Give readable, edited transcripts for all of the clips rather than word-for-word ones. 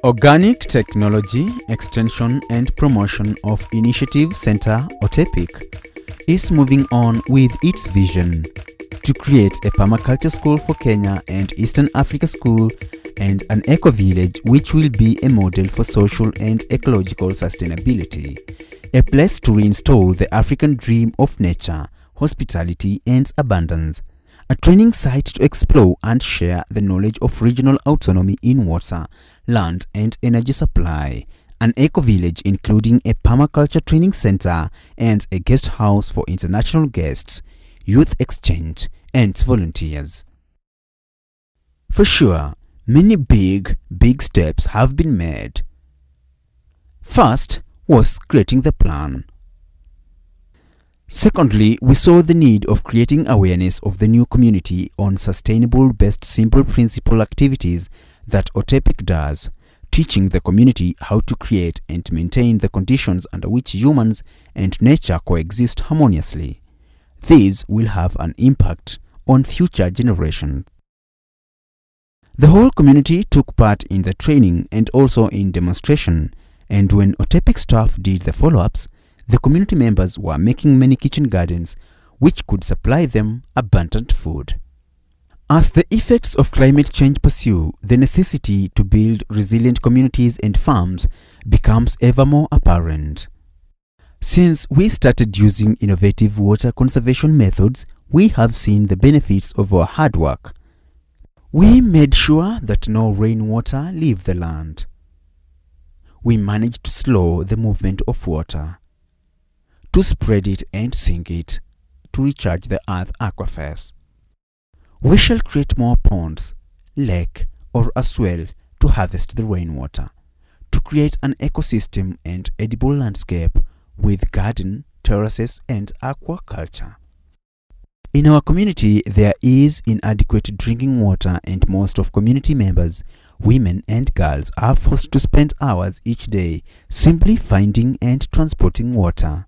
Organic Technology Extension and Promotion of Initiative Center OTEPIC is moving on with its vision to create a permaculture school for Kenya and Eastern Africa school and an eco-village which will be a model for social and ecological sustainability, a place to reinstall the African dream of nature, hospitality and abundance, a training site to explore and share the knowledge of regional autonomy in water, land and energy supply, an eco-village including a permaculture training center and a guest house for international guests, youth exchange and volunteers. For sure, many big steps have been made. First was creating the plan. Secondly, we saw the need of creating awareness of the new community on sustainable based simple principle activities that OTEPIC does, teaching the community how to create and maintain the conditions under which humans and nature coexist harmoniously. These will have an impact on future generations. The whole community took part in the training and also in demonstration, and when OTEPIC staff did the follow-ups, the community members were making many kitchen gardens which could supply them abundant food. As the effects of climate change pursue, the necessity to build resilient communities and farms becomes ever more apparent. Since we started using innovative water conservation methods, we have seen the benefits of our hard work. We made sure that no rainwater leave the land. We managed to slow the movement of water, to spread it and sink it, to recharge the earth aquifers. We shall create more ponds, lake or a swell to harvest the rainwater, to create an ecosystem and edible landscape with garden, terraces and aquaculture. In our community, there is inadequate drinking water and most of community members, women and girls, are forced to spend hours each day simply finding and transporting water.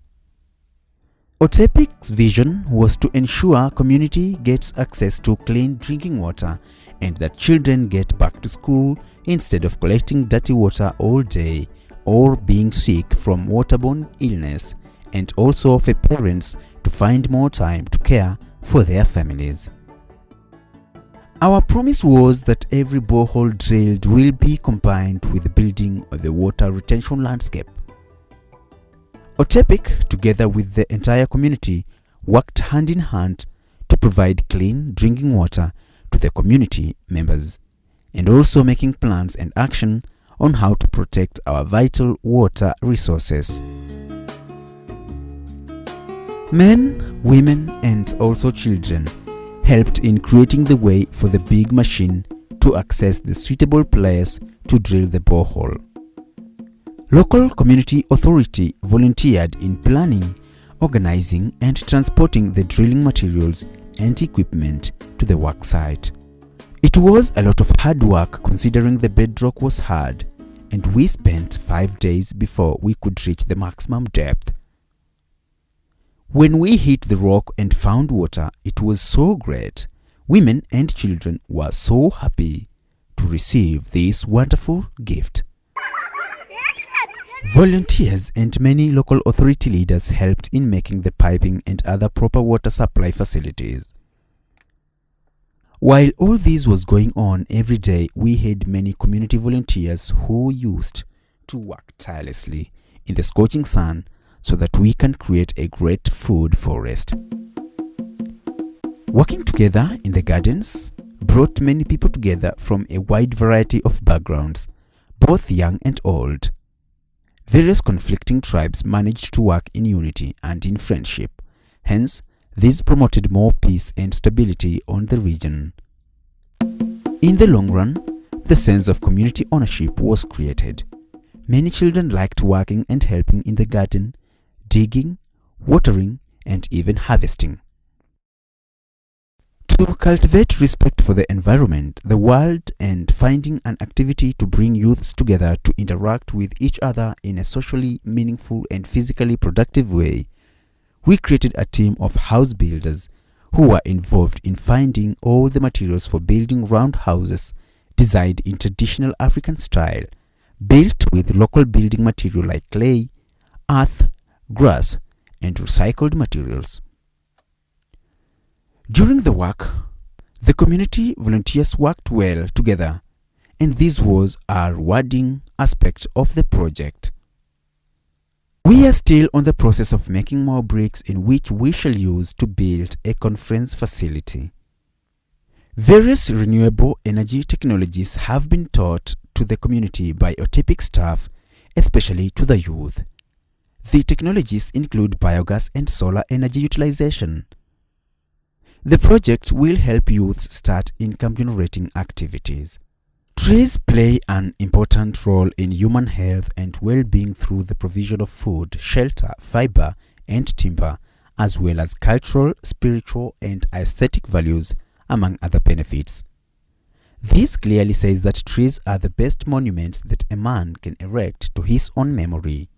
OTEPIC's vision was to ensure community gets access to clean drinking water and that children get back to school instead of collecting dirty water all day or being sick from waterborne illness, and also for parents to find more time to care for their families. Our promise was that every borehole drilled will be combined with the building of the water retention landscape. OTEPIC, together with the entire community, worked hand in hand to provide clean drinking water to the community members, and also making plans and action on how to protect our vital water resources. Men, women, and also children helped in creating the way for the big machine to access the suitable place to drill the borehole. Local community authority volunteered in planning, organizing, and transporting the drilling materials and equipment to the work site. It was a lot of hard work considering the bedrock was hard, and we spent 5 days before we could reach the maximum depth. When we hit the rock and found water, it was so great. Women and children were so happy to receive this wonderful gift. Volunteers and many local authority leaders helped in making the piping and other proper water supply facilities. While all this was going on every day, we had many community volunteers who used to work tirelessly in the scorching sun so that we can create a great food forest. Working together in the gardens brought many people together from a wide variety of backgrounds, both young and old. Various conflicting tribes managed to work in unity and in friendship. Hence, this promoted more peace and stability on the region. In the long run, the sense of community ownership was created. Many children liked working and helping in the garden, digging, watering, and even harvesting. To cultivate respect for the environment, the world, and finding an activity to bring youths together to interact with each other in a socially meaningful and physically productive way, we created a team of house builders who were involved in finding all the materials for building round houses designed in traditional African style, built with local building material like clay, earth, grass, and recycled materials. During the work, the community volunteers worked well together, and this was a rewarding aspect of the project. We are still on the process of making more bricks in which we shall use to build a conference facility. Various renewable energy technologies have been taught to the community by OTEPIC staff, especially to the youth. The technologies include biogas and solar energy utilization. The project will help youths start income-generating activities. Trees play an important role in human health and well-being through the provision of food, shelter, fiber, and timber, as well as cultural, spiritual, and aesthetic values, among other benefits. This clearly says that trees are the best monuments that a man can erect to his own memory.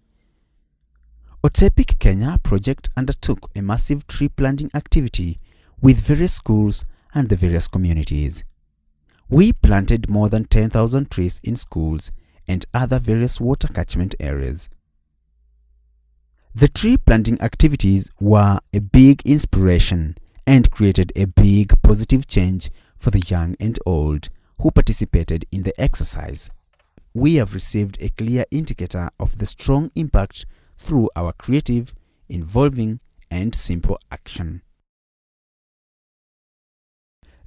OTEPIC Kenya project undertook a massive tree planting activity with various schools and the various communities. We planted more than 10,000 trees in schools and other various water catchment areas. The tree planting activities were a big inspiration and created a big positive change for the young and old who participated in the exercise. We have received a clear indicator of the strong impact through our creative, involving, and simple action.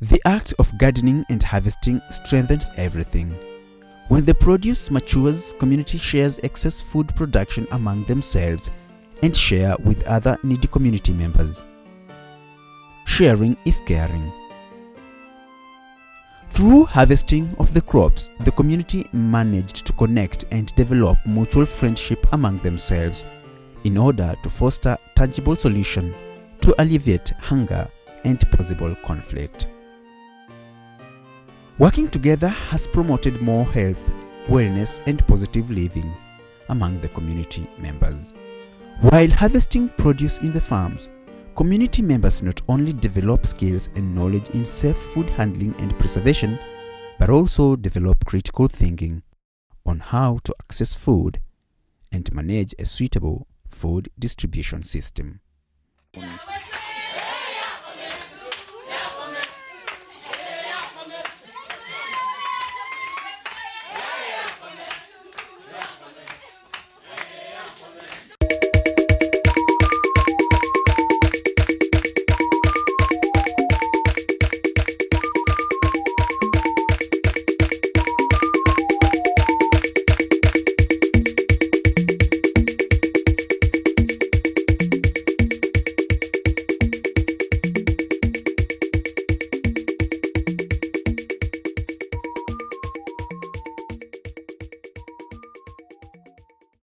The act of gardening and harvesting strengthens everything. When the produce matures, community shares excess food production among themselves and share with other needy community members. Sharing is caring. Through harvesting of the crops, the community managed to connect and develop mutual friendship among themselves in order to foster tangible solution to alleviate hunger and possible conflict. Working together has promoted more health, wellness, and positive living among the community members. While harvesting produce in the farms, community members not only develop skills and knowledge in safe food handling and preservation, but also develop critical thinking on how to access food and manage a suitable food distribution system.